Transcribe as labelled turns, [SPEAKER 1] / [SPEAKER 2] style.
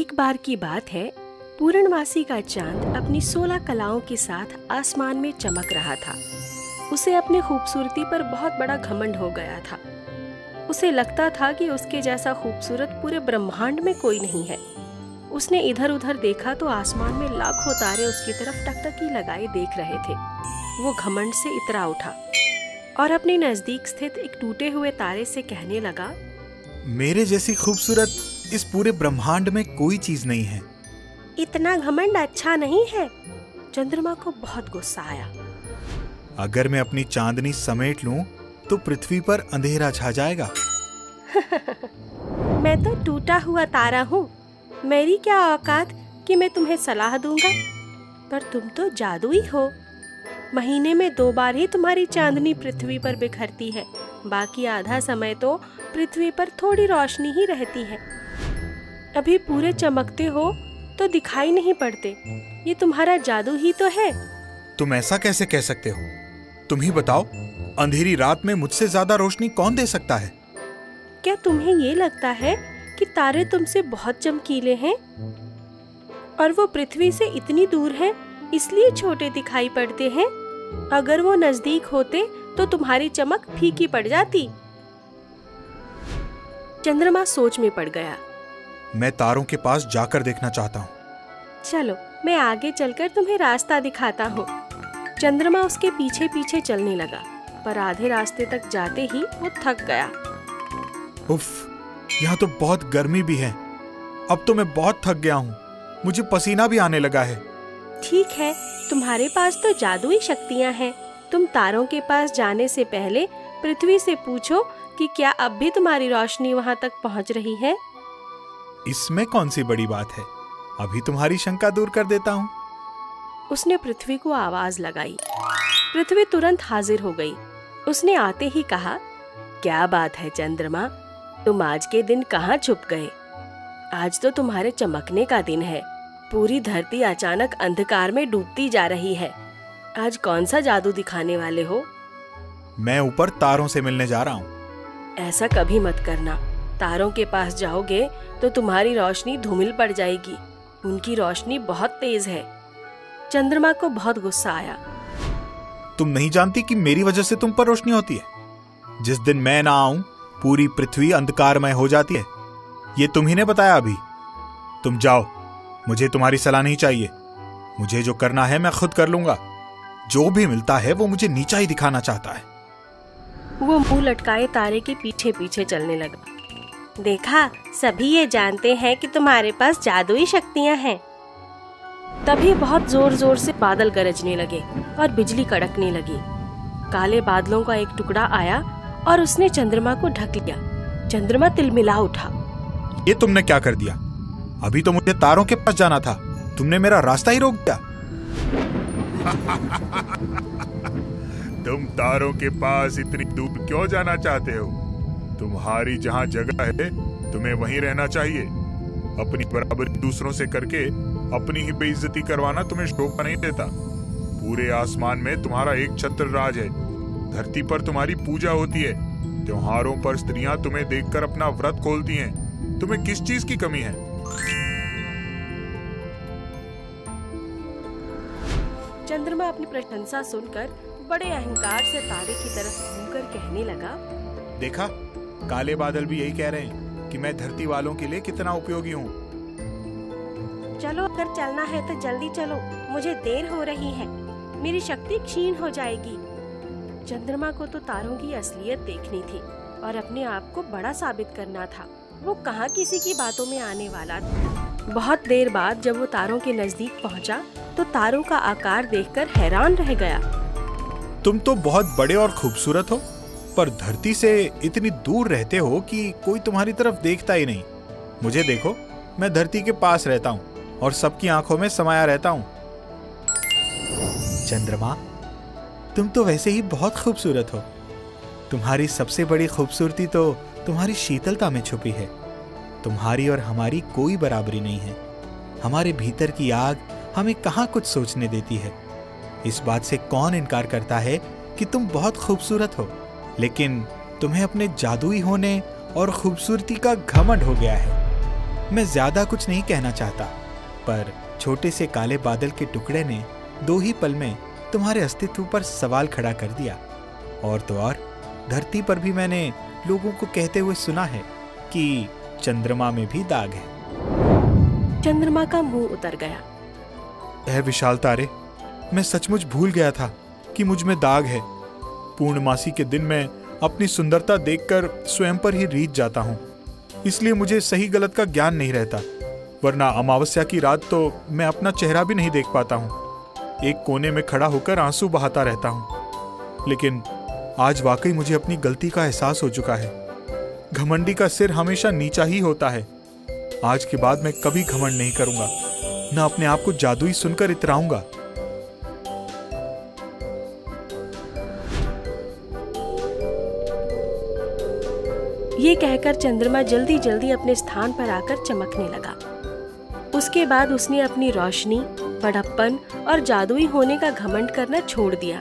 [SPEAKER 1] एक बार की बात है, पूर्णमासी का चांद अपनी 16 कलाओं के साथ आसमान में चमक रहा था। उसे अपनी खूबसूरती पर बहुत बड़ा घमंड हो गया था। उसे लगता था कि उसके जैसा खूबसूरत पूरे ब्रह्मांड में कोई नहीं है। उसने इधर उधर देखा तो आसमान में लाखों तारे उसकी तरफ टकटकी लगाए देख रहे थे। वो घमंड से इतरा उठा और अपने नजदीक स्थित एक टूटे हुए तारे से कहने लगा,
[SPEAKER 2] मेरे जैसी खूबसूरत इस पूरे ब्रह्मांड में कोई चीज नहीं है।
[SPEAKER 1] इतना घमंड अच्छा नहीं है। चंद्रमा को बहुत गुस्सा आया।
[SPEAKER 2] अगर मैं अपनी चांदनी समेट लूं तो पृथ्वी पर अंधेरा छा जाएगा।
[SPEAKER 1] मैं तो टूटा हुआ तारा हूँ। मेरी क्या औकात कि मैं तुम्हें सलाह दूंगा। पर तुम तो जादुई हो। महीने में 2 बार ही तुम्हारी चांदनी पृथ्वी पर बिखरती है। बाकी आधा समय तो पृथ्वी पर थोड़ी रोशनी ही रहती है। अभी पूरे चमकते हो तो दिखाई नहीं पड़ते। ये तुम्हारा जादू ही तो है।
[SPEAKER 2] तुम ऐसा कैसे कह सकते हो? तुम ही बताओ, अंधेरी रात में मुझसे ज्यादा रोशनी कौन दे सकता है?
[SPEAKER 1] क्या तुम्हें ये लगता है कि तारे तुमसे बहुत चमकीले हैं और वो पृथ्वी से इतनी दूर हैं, इसलिए छोटे दिखाई पड़ते हैं? अगर वो नजदीक होते तो तुम्हारी चमक फीकी पड़ जाती। चंद्रमा सोच में पड़ गया।
[SPEAKER 2] मैं तारों के पास जाकर देखना चाहता हूँ।
[SPEAKER 1] चलो, मैं आगे चलकर तुम्हें रास्ता दिखाता हूँ। चंद्रमा उसके पीछे पीछे चलने लगा, पर आधे रास्ते तक जाते ही वो थक गया।
[SPEAKER 2] उफ, यहाँ तो बहुत गर्मी भी है। अब तो मैं बहुत थक गया हूँ। मुझे पसीना भी आने लगा है।
[SPEAKER 1] ठीक है, तुम्हारे पास तो जादुई शक्तियाँ हैं। तुम तारों के पास जाने से पहले पृथ्वी से पूछो कि क्या अब भी तुम्हारी रोशनी वहाँ तक पहुँच रही है।
[SPEAKER 2] इसमें कौन सी बड़ी बात है? अभी तुम्हारी शंका दूर कर देता हूँ।
[SPEAKER 1] उसने पृथ्वी को आवाज लगाई। पृथ्वी तुरंत हाजिर हो गई। उसने आते ही कहा, क्या बात है चंद्रमा, तुम आज के दिन कहाँ छुप गए? आज तो तुम्हारे चमकने का दिन है। पूरी धरती अचानक अंधकार में डूबती जा रही है। आज कौन सा जादू दिखाने वाले हो?
[SPEAKER 2] मैं ऊपर तारों से मिलने जा रहा हूँ।
[SPEAKER 1] ऐसा कभी मत करना। तारों के पास जाओगे तो तुम्हारी रोशनी धूमिल पड़ जाएगी। उनकी रोशनी बहुत तेज है। चंद्रमा को बहुत गुस्सा आया।
[SPEAKER 2] तुम नहीं जानती कि मेरी वजह से तुम पर रोशनी होती है। जिस दिन मैं ना आऊं, पूरी पृथ्वी अंधकारमय हो जाती है। ये तुम ही ने बताया अभी। तुम जाओ, मुझे तुम्हारी सलाह नहीं चाहिए। मुझे जो करना है मैं खुद कर लूंगा। जो भी मिलता है वो मुझे नीचा ही दिखाना चाहता है।
[SPEAKER 1] वो मुंह लटकाए तारे के पीछे पीछे चलने लगा। देखा, सभी ये जानते हैं कि तुम्हारे पास जादुई शक्तियाँ हैं। तभी बहुत जोर जोर से बादल गरजने लगे और बिजली कड़कने लगी। काले बादलों का एक टुकड़ा आया और उसने चंद्रमा को ढक लिया। चंद्रमा तिलमिला उठा।
[SPEAKER 2] ये तुमने क्या कर दिया? अभी तो मुझे तारों के पास जाना था। तुमने मेरा रास्ता ही रोक दिया। तुम तारों के पास इतनी दूर क्यों जाना चाहते हो? तुम्हारी जहाँ जगह है तुम्हें वहीं रहना चाहिए। अपनी बराबरी दूसरों से करके अपनी ही बेइज्जती करवाना तुम्हें शोभा नहीं देता। पूरे आसमान में तुम्हारा एक छत्र राज है। धरती पर तुम्हारी पूजा होती है। त्योहारों पर स्त्रियां तुम्हें देखकर अपना व्रत खोलती हैं। तुम्हें किस चीज की कमी है?
[SPEAKER 1] चंद्रमा अपनी प्रशंसा सुनकर बड़े अहंकार से तारे की तरफ घूमकर कहने लगा,
[SPEAKER 2] देखा, काले बादल भी यही कह रहे हैं कि मैं धरती वालों के लिए कितना उपयोगी हूँ।
[SPEAKER 1] चलो, अगर चलना है तो जल्दी चलो। मुझे देर हो रही है। मेरी शक्ति क्षीण हो जाएगी। चंद्रमा को तो तारों की असलियत देखनी थी और अपने आप को बड़ा साबित करना था। वो कहाँ किसी की बातों में आने वाला था। बहुत देर बाद जब वो तारों के नजदीक पहुँचा तो तारों का आकार देखकर हैरान रह गया।
[SPEAKER 2] तुम तो बहुत बड़े और खूबसूरत हो, पर धरती से इतनी दूर रहते हो कि कोई तुम्हारी तरफ देखता ही नहीं। मुझे देखो, मैं धरती के पास रहता हूँ और सबकी आंखों में समाया रहता हूँ। चंद्रमा, तुम तो वैसे ही बहुत खूबसूरत हो। तुम्हारी सबसे बड़ी खूबसूरती तो तुम्हारी शीतलता में छुपी है। तुम्हारी और हमारी कोई बराबरी नहीं है। हमारे भीतर की आग हमें कहाँ कुछ सोचने देती है। इस बात से कौन इनकार करता है कि तुम बहुत खूबसूरत हो, लेकिन तुम्हें अपने जादुई होने और खूबसूरती का घमंड हो गया है।
[SPEAKER 3] मैं ज्यादा कुछ नहीं कहना चाहता, पर छोटे से काले बादल के टुकड़े ने 2 ही पल में तुम्हारे अस्तित्व पर सवाल खड़ा कर दिया। और तो और धरती पर भी मैंने लोगों को कहते हुए सुना है कि चंद्रमा में भी दाग है।
[SPEAKER 1] चंद्रमा का मुंह उतर गया।
[SPEAKER 3] ऐ विशाल तारे, मैं सचमुच भूल गया था कि मुझ में दाग है। पूर्णमासी के दिन मैं अपनी सुंदरता देखकर स्वयं पर ही रीझ जाता हूँ, इसलिए मुझे सही गलत का ज्ञान नहीं रहता। वरना अमावस्या की रात तो मैं अपना चेहरा भी नहीं देख पाता हूँ। एक कोने में खड़ा होकर आंसू बहाता रहता हूँ। लेकिन आज वाकई मुझे अपनी गलती का एहसास हो चुका है। घमंडी का सिर हमेशा नीचा ही होता है। आज के बाद मैं कभी घमंड नहीं करूंगा, न अपने आप को जादुई सुनकर इतराऊंगा।
[SPEAKER 1] ये कहकर चंद्रमा जल्दी जल्दी अपने स्थान पर आकर चमकने लगा। उसके बाद उसने अपनी रोशनी, बड़प्पन और जादुई होने का घमंड करना छोड़ दिया